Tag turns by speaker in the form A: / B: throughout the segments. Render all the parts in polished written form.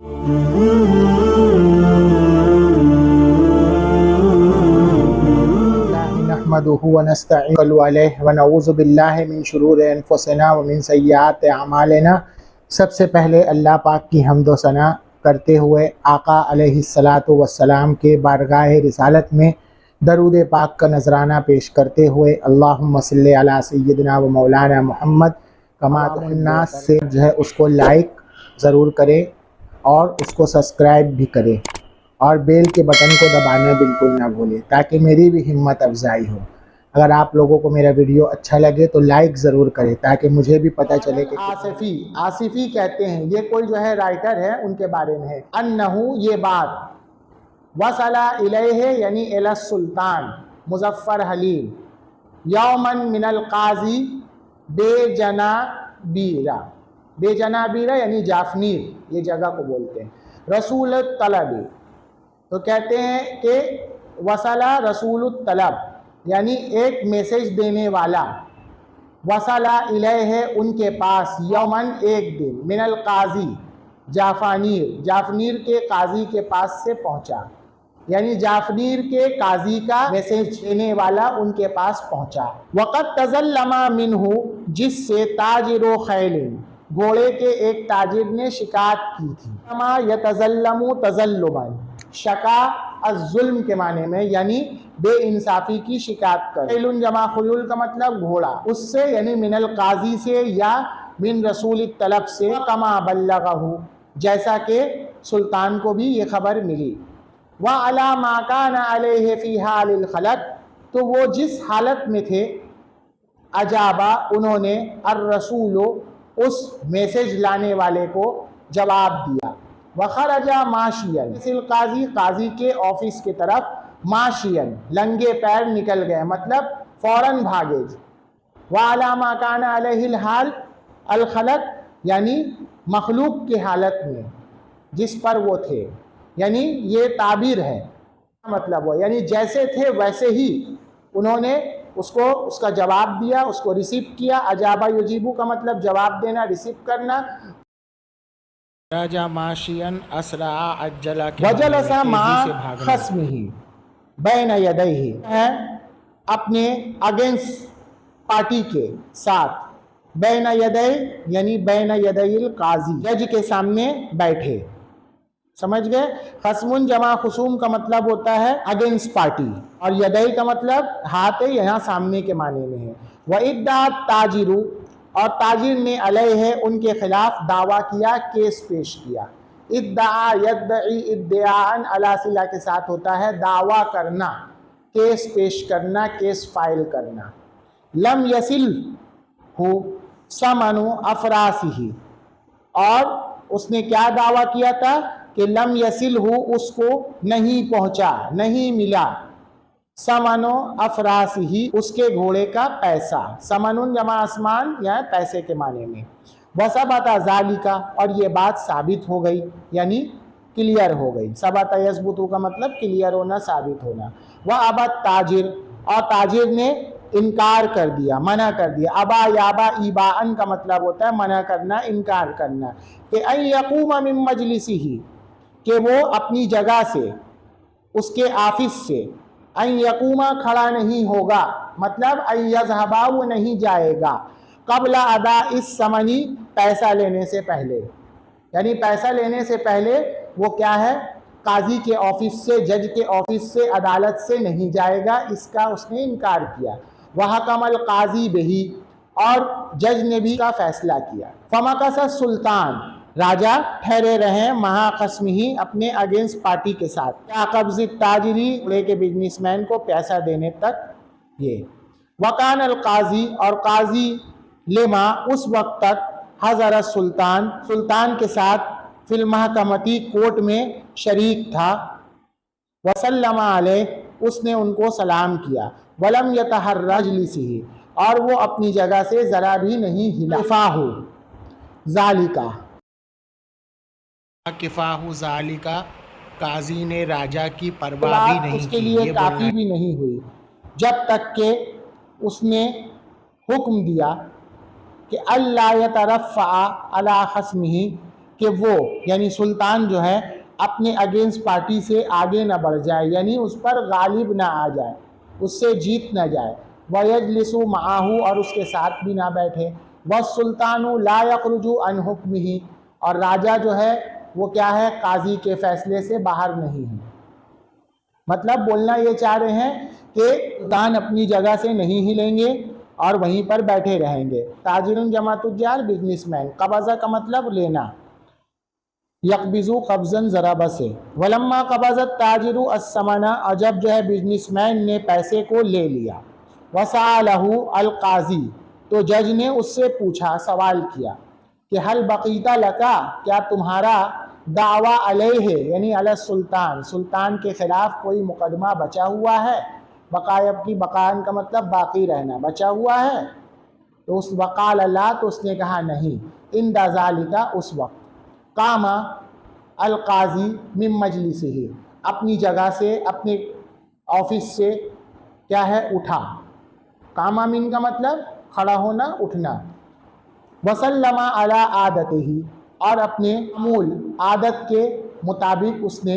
A: नहमदुहु व नस्तईनु अलैहि व नऊज़ु बिल्लाहि मिन शुरूरि अनफुसिना व मिन सय्यिआति अमालिना। सबसे पहले अल्लाह पाक की हम्द व सना करते हुए आका अलैहिस्सलातु वस्सलाम के बारगाह रिसालत में दरूद पाक का नजराना पेश करते हुए अल्लाहुम्मा सल्लि अला सय्यिदिना व मौलाना मुहम्मद कमा तुहिन्नास से जो है उसको लाइक ज़रूर करें और उसको सब्सक्राइब भी करें और बेल के बटन को दबाना बिल्कुल ना भूलें ताकि मेरी भी हिम्मत अफजाई हो। अगर आप लोगों को मेरा वीडियो अच्छा लगे तो लाइक ज़रूर करें ताकि मुझे भी पता चले कि आसिफ़ी कहते हैं, ये कोई जो है राइटर है, उनके बारे में है। अन्नहु ये बात, वसला इलैहि यानी इला सुल्तान मुज़फ़्फ़र हलीम, यौमन मिनल काजी बेजनाबीरा, बेजनाबीरा यानी जाफनीर, ये जगह को बोलते हैं। रसूल तलब, तो कहते हैं कि वसला रसूल तलब यानी एक मैसेज देने वाला, वसला इलैहि उनके पास, यौमन एक दिन, मिनल काजी जाफनीर, जाफनीर के काजी के पास से पहुंचा, यानी जाफनीर के काजी का मैसेज देने वाला उनके पास पहुंचा। वक़द तज़ल्लमा मिन्हु, जिससे ताजिरो खैलिन, घोड़े के एक ताजिर ने शिकायत की थी। कमा यतज़ल्लमु तज़ल्लुमन, शका अज़्ज़ुल्म के माने में यानी बेइंसाफ़ी की शिकायत कर। खैलुन जमा खुयुल का मतलब घोड़ा, उससे यानी मिनल काजी से या मिन रसूल तलब से। कमा बल्लगहु, जैसा कि सुल्तान को भी ये खबर मिली। व अला मा कान अलैहि फी हालिल खलक, तो वो जिस हालत में थे, अजाबा उन्होंने, अर रसूलो उस मैसेज लाने वाले को जवाब दिया। वखरजा माशियन, काजी, काजी के ऑफिस की तरफ, माशियन लंगे पैर निकल गए, मतलब फौरन भागे। वाला मा कान अलैहिल हाल अल खलक यानी मखलूक की हालत में जिस पर वो थे, यानी ये ताबीर है, मतलब वो यानी जैसे थे वैसे ही उन्होंने उसको उसका जवाब दिया, उसको रिसीव किया। अजाबा युजीबू का मतलब जवाब देना, रिसीव करना। राजा माशियन असरा अज्जला वजलसा मा खस्मिही बैन यदैही है, अपने अगेंस्ट पार्टी के साथ, बैन यदै यानी बैन यदैल काजी, जज के सामने बैठे। समझ गए? खस्मुन जमा खुसूम का मतलब होता है अगेंस्ट पार्टी, और यदई का मतलब हाथ है, यहाँ सामने के माने में है। वह इद्दा ताजिरू, और ताजिर ने अलैहि उनके खिलाफ दावा किया, केस पेश किया। इद्दा यद्दई इद्दियान अला सिला के साथ होता है दावा करना, केस पेश करना, केस फाइल करना। लम यसिल हु समनु अफरासिही, और उसने क्या दावा किया था कि लम यसिल हु उसको नहीं पहुंचा, नहीं मिला, समनो अफरास ही उसके घोड़े का पैसा, समनुन जमा आसमान या पैसे के माने में। वसबता ज़ालिका, और ये बात साबित हो गई, यानी क्लियर हो गई। सबता यसबुतु का मतलब क्लियर होना, साबित होना। वह अबा ताजिर, और ताजिर ने इनकार कर दिया, मना कर दिया। अबा याबा ईबाअन का मतलब होता है मना करना, इनकार करना। कि अन यकूम मिन मजलिसिही, कि वो अपनी जगह से, उसके ऑफिस से, अन यकूमा खड़ा नहीं होगा, मतलब अन यज़हबा वो नहीं जाएगा, कबला अदा इस समनी पैसा लेने से पहले, यानी पैसा लेने से पहले वो क्या है, काजी के ऑफिस से, जज के ऑफिस से, अदालत से नहीं जाएगा, इसका उसने इनकार किया। वह कमल काजी बही, और जज ने भी का फैसला किया। फमकसा सुल्तान, राजा ठहरे रहे, महाकस्म ही अपने अगेंस्ट पार्टी के साथ, क्या कब्ज़ ताजिरी घोड़े के बिजनेसमैन को पैसा देने तक। ये वकान अल काजी, और काजी लेमा उस वक्त तक, हज़र सुल्तान, सुल्तान के साथ, फिल महकमती कोर्ट में शरीक था। वसल्लमा अलैह, उसने उनको सलाम किया। वलम यतहर्रज लिसिही, और वो अपनी जगह से ज़रा भी नहीं हिला। किफ़ाहु ज़ालिका, किफ़ाहु ज़ालिका, काजी ने राजा की परवाह भी नहीं उसके लिए काफ़ी भी नहीं हुई, जब तक के उसने हुक्म दिया कि अल्ला यतरफ़ा अला खस्मिही, कि वो यानी सुल्तान जो है अपने अगेंस्ट पार्टी से आगे ना बढ़ जाए, यानी उस पर गालिब ना आ जाए, उससे जीत ना जाए। वयजलिसु माहू, और उसके साथ भी ना बैठे। वसुल्तानु ला यखरुजु अन हुक्मिही, और राजा जो है वो क्या है, काजी के फैसले से बाहर नहीं है। मतलब बोलना ये चाह रहे हैं कि सुल्तान अपनी जगह से नहीं हिलेंगे और वहीं पर बैठे रहेंगे। ताजिरुन जमा तुज्जार, बिजनेसमैन। कबज़ा का मतलब लेना, यकबिजु कब्जन ज़राबा से। वलम्मा कबज़त ताजिरु अस्समना, और जब जो है बिजनेसमैन ने पैसे को ले लिया। वसालहु अल काजी, तो जज ने उससे पूछा, सवाल किया कि हल बकीता लका, क्या तुम्हारा दावा अलैहि यानी अला सुल्तान, सुल्तान के खिलाफ कोई मुकदमा बचा हुआ है? बकायब की बकान का मतलब बाकी रहना, बचा हुआ है। तो उस वकाल अल्लाह, तो उसने कहा नहीं। इन दालिका, उस वक्त। कामा अल काजी मिन मजलिसिही, अपनी जगह से, अपने ऑफिस से क्या है, उठा। कामा मिन का मतलब खड़ा होना, उठना। वसल्लमा अला आदतिही, और अपने मूल आदत के मुताबिक उसने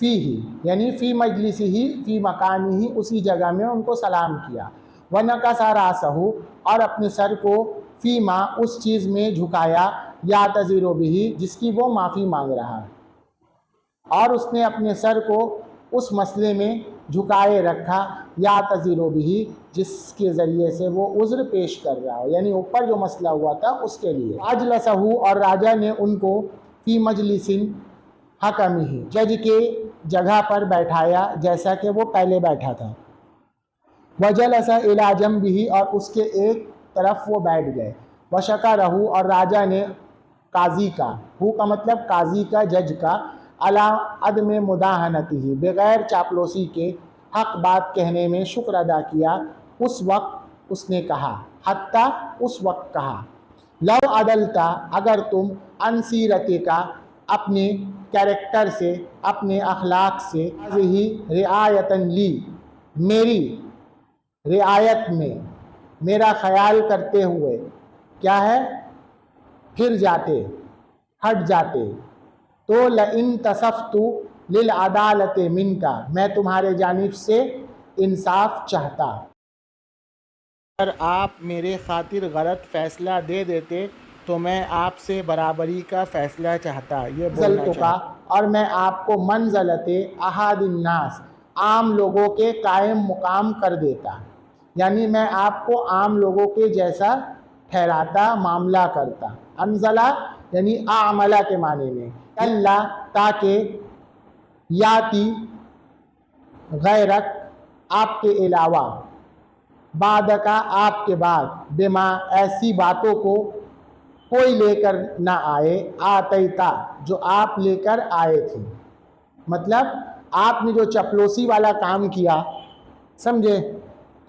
A: फ़ी ही यानी फ़ी मजलिसी ही, फ़ी मकानी ही, उसी जगह में उनको सलाम किया। वनकसा रासहु, और अपने सर को फ़ी मा, उस चीज़ में झुकाया, या तज़ीरो बिही, जिसकी वो माफ़ी मांग रहा है। और उसने अपने सर को उस मसले में झुकाए रखा, या तज़ीरो बिही, जिसके ज़रिए से वो उज़्र पेश कर रहा हो, यानी ऊपर जो मसला हुआ था उसके लिए। अजलसहु, और राजा ने उनको फ़ी मजलिसिन हकमिही, जज के जगह पर बैठाया, जैसा कि वो पहले बैठा था। वजलसा इला जंबिही, और उसके एक तरफ वो बैठ गए। वशकरहु, और राजा ने काजी का, हु का मतलब काजी का, जज का, अला अदम मुदाहनतिही, बग़ैर चापलूसी के हक बात कहने में शुक्र अदा किया। उस वक्त उसने कहा, हत्ता, उस वक्त कहा, लव अदलता, अगर तुम अनसीरते का, अपने कैरेक्टर से, अपने अखलाक से, ही रियायतन ली, मेरी रियायत में, मेरा ख्याल करते हुए क्या है, फिर जाते, हट जाते, तो लइन तसफ़तु लिल अदालत मिनका, मैं तुम्हारे जानिब से इंसाफ चाहता। अगर आप मेरे खातिर गलत फ़ैसला दे देते तो मैं आपसे बराबरी का फ़ैसला चाहता, ये बोलना का, और मैं आपको मंज़लते अहादिन्नास, आम लोगों के कायम मुकाम कर देता, यानी मैं आपको आम लोगों के जैसा ठहराता, मामला करता। अनज़ला यानी आमला के माने में। अल्लाह, ताकि याती गैरक, आपके अलावा, बाद का, आपके बाद, बेमा, ऐसी बातों को कोई लेकर ना आए, आतैता, जो आप लेकर आए थे। मतलब आपने जो चपलोसी वाला काम किया, समझे,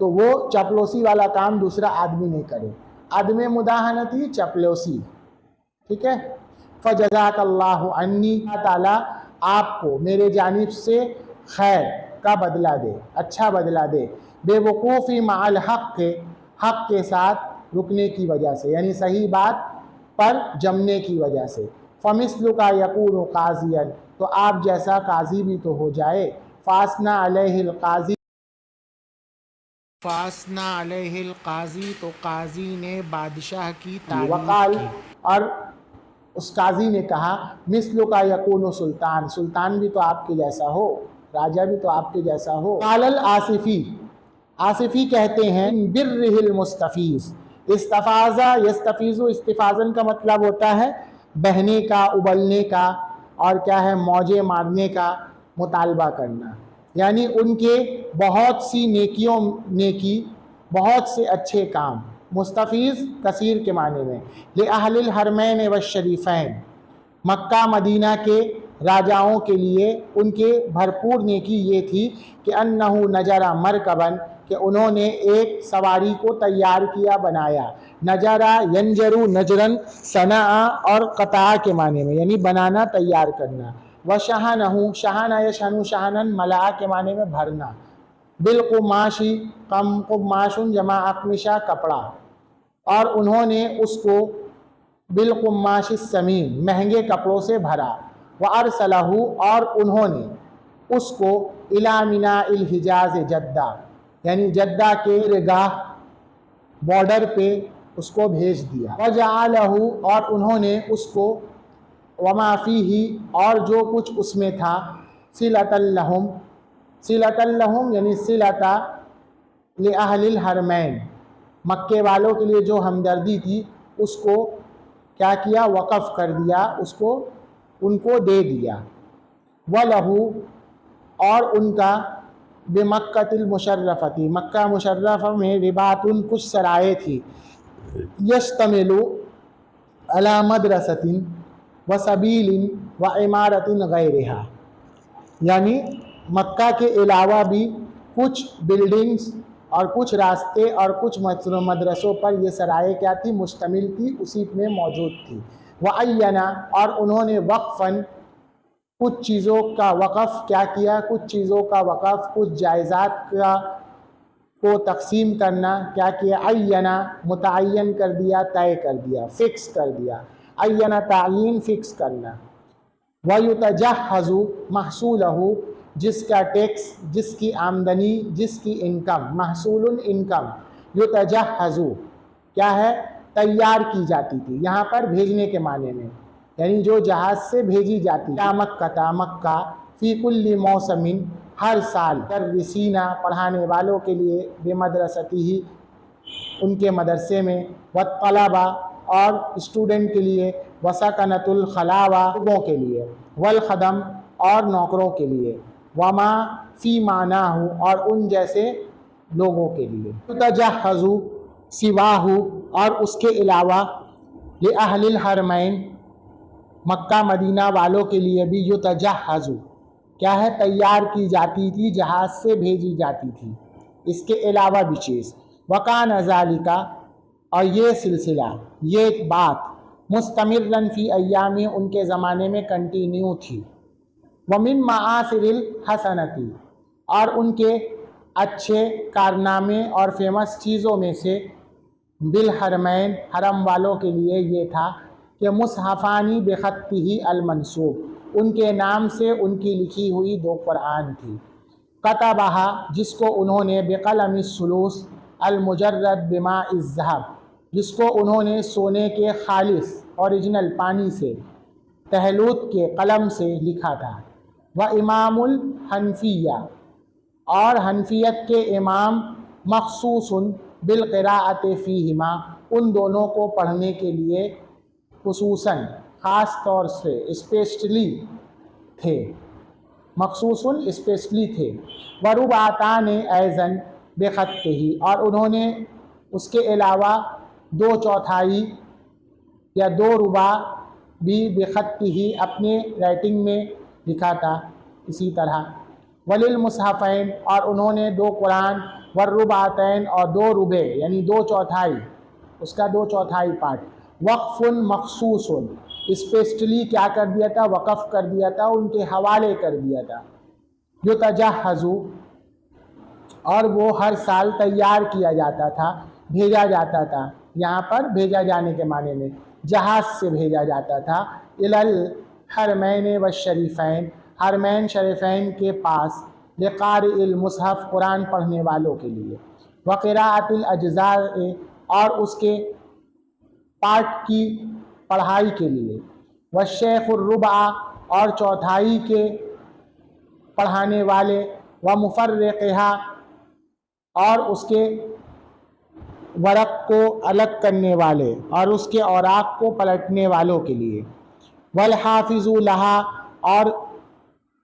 A: तो वो चपलोसी वाला काम दूसरा आदमी नहीं करे। आदमी मुदाहनती, चपलोसी, ठीक है। फ़जज़ाकल्लाहु अन्नी, ताला आपको मेरे जानिब से खैर का बदला दे, अच्छा बदला दे। बेवकूफ़ी माल हक़, हक़ के साथ रुकने की वजह से, यानी सही बात पर जमने की वजह से। फ़मिस्लु का यकून काज़ियन, तो आप जैसा काजी भी तो हो जाए। फ़ासना अलैहिल काज़ी, फ़ासना अलैहिल काज़ी, तो काजी ने बादशाह की तारीफ़ की। और उस काजी ने कहा, मिस्लु का यकून सुल्तान, सुल्तान भी तो आपके जैसा हो, राजा भी तो आपके जैसा हो। कालल आसिफ़ी, आसिफ़ी कहते हैं, बिर्रिहिल मुस्तफ़ीज़, इस्तफ़ाज़ा यस्तफ़ीज़ु, इस्तिफ़ाज़न का मतलब होता है बहने का, उबलने का, और क्या है, मौजे मारने का मुतालबा करना, यानी उनके बहुत सी नेकियों, नेकी, बहुत से अच्छे काम। मुस्तफ़ीज़ कसीर के माने में। ले अहलिल हरमैन व शरीफ़ैन, मक्का मदीना के राजाओं के लिए उनके भरपूर नेकी ये थी कि अन्नहु नजरा मरकबन, कि उन्होंने एक सवारी को तैयार किया, बनाया। नजरा यंजरू नजरन, सना और कता के माने में, यानी बनाना, तैयार करना। व शहानहु, शहाना यशहनु शहानन, मला के माने में भरना। बिलकुमाशी, कुमाशुन जमा अकमिशा, कपड़ा, और उन्होंने उसको बिलकुमाश समीन, महंगे कपड़ों से भरा। व अरसलहू, और उन्होंने उसको इला मिना इल हिजाज जद्दा, यानी जद्दा के रेगाह बॉर्डर पे उसको भेज दिया। वजअलहू, और उन्होंने उसको वमाफ़ी ही, और जो कुछ उसमें था, सिलतल्लहुम, सिलतल्लहुम यानी सिलता ले अहलिल हरमैन, मक्के वालों के लिए जो हमदर्दी थी उसको क्या किया, वक़फ़ कर दिया, उसको उनको दे दिया। वलहू, और उनका बेमक्कतिल मुशर्रफ़ती, मक्का मुशर्रफ़ा में रिबातुन, कुछ सराय थी, यश्तमिलु अला मदरसतिन व सबीलिन व इमारतिन गैरिहा, यानी मक्का के अलावा भी कुछ बिल्डिंग्स और कुछ रास्ते और कुछ मदरसों पर ये सराय क्या थी, मुश्तमिल थी, उसी में मौजूद थी। व अय्यना, और उन्होंने वक्फ़न, कुछ चीज़ों का वक़फ़ क्या किया, कुछ चीज़ों का वक़फ़, कुछ जायज़ात का को तक़सीम करना क्या किया, अय्यना मुतअय्यन कर दिया, तय कर दिया, फ़िक्स कर दिया, अय्यना तयीन फ़िक्स करना। वयुतजहज़ु महसूलहु, जिसका टैक्स, जिसकी आमदनी, जिसकी इनकम, महसूलन इनकम, युतजहज़ु क्या है, तैयार की जाती थी, यहाँ पर भेजने के माने में, यानी जो जहाज़ से भेजी जाती है। मक्का, मक्का फ़ी कुल्ली मौसमिन, हर साल, दर्रिसीना, पढ़ाने वालों के लिए, बेमदरसती ही, उनके मदरसे में, व तलबा, और स्टूडेंट के लिए, वसकनतुल खलावा, लोगों के लिए, वल खदम, और नौकरों के लिए, वमा फ़ी मानाहु, और उन जैसे लोगों के लिए। तजहज़ु सिवाहु, और उसके अलावा, ले अहलिल हरमैन, मक्का मदीना वालों के लिए भी युतजहज़ु क्या है, तैयार की जाती थी, जहाज़ से भेजी जाती थी, इसके अलावा भी चीज़। वकान ज़ालिका, और ये सिलसिला, ये बात, मुस्तमिरन फ़ी अय्यामी, उनके ज़माने में कंटिन्यू थी। वमिन माआसिरिल हसनती, और उनके अच्छे कारनामे और फेमस चीज़ों में से, बिल हरमैन, हरम वालों के लिए ये था कि मुसहफ़ानी बेख़त्तिही अलमनसूब, उनके नाम से उनकी लिखी हुई 2 कुरान थी। कतबहा, जिसको उन्होंने बेक़लमिस्सुलूस अलमुजर्रद बिमाइज़्ज़हब, जिसको उन्होंने सोने के खालिस ओरिजिनल पानी से, तहलूत के कलम से लिखा था। व इमामुल हनफिया, और हनफियत के इमाम, मखसूसन बिलक़िराअत फ़ीहिमा, उन दोनों को पढ़ने के लिए खुसूसन, ख़ास तौर से, स्पेशली थे, मखसूसन स्पेशली थे। वरुबातान ऐज़न बेख़त्तिही, और उन्होंने उसके अलावा 2/4 या 2 रुबा भी बेख़त्तिही, अपने राइटिंग में लिखा था, इसी तरह। वलिल मुसहफ़ैन, और उन्होंने 2 कुरान, वर्रुबातैन, और 2 रुबे यानी 2/4, उसका 2/4 पार्ट, वक़फ़ुन मखसूसन, स्पेशली क्या कर दिया था, वक़फ़ कर दिया था, उनके हवाले कर दिया था। युतजहज़ु, और वो हर साल तैयार किया जाता था, भेजा जाता था, यहाँ पर भेजा जाने के माने में जहाज़ से भेजा जाता था, इलल हरमैन व शरीफ़ैन, हरमैन शरीफ़ैन के पास, लिक़ारिइल मुसहफ़, कुरान पढ़ने वालों के लिए, व क़िराअतिल अज्ज़ाए, और उसके पार्ट की पढ़ाई के लिए, व शेख़ुर्रुबा, और 1/4 के पढ़ाने वाले, व मुफ़र्रिक़हा, और उसके वरक़ को अलग करने वाले और उसके औराक को पलटने वालों के लिए। वल हाफिज़ु लहा, और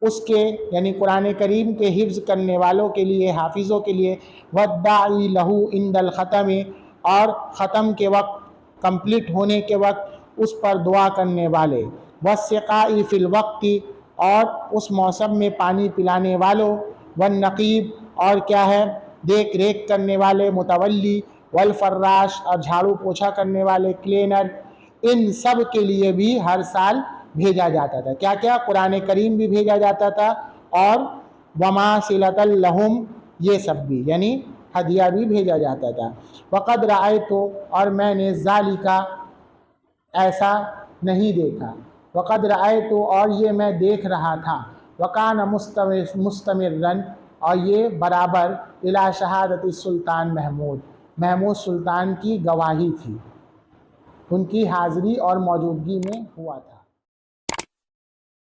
A: उसके यानी कुरान करीम के हिफ्ज़ करने वालों के लिए, हाफिज़ों के लिए। वद्दाई लहू इंदल ख़त्म, और ख़त्म के वक्त, कंप्लीट होने के वक्त उस पर दुआ करने वाले। वस्सिक़ाई फ़िल वक्ति, और उस मौसम में पानी पिलाने वालों। वन नक़ीब, और क्या है, देख रेख करने वाले, मुतवल्ली। वल फर्राश, और झाड़ू पोछा करने वाले, क्लीनर। इन सब के लिए भी हर साल भेजा जाता था। क्या क्या, कुरान करीम भी भेजा जाता था, और वमा सिलतल लहुम, ये सब भी यानी हदिया भी भेजा जाता था। वक़द रअयतु, और मैंने ज़ालिका ऐसा नहीं देखा। वक़द रअयतु, और ये मैं देख रहा था। वकान मुस्तमिरन, और ये बराबर इला शहादत सुल्तान महमूद, महमूद सुल्तान की गवाही थी, उनकी हाज़िरी और मौजूदगी में हुआ था।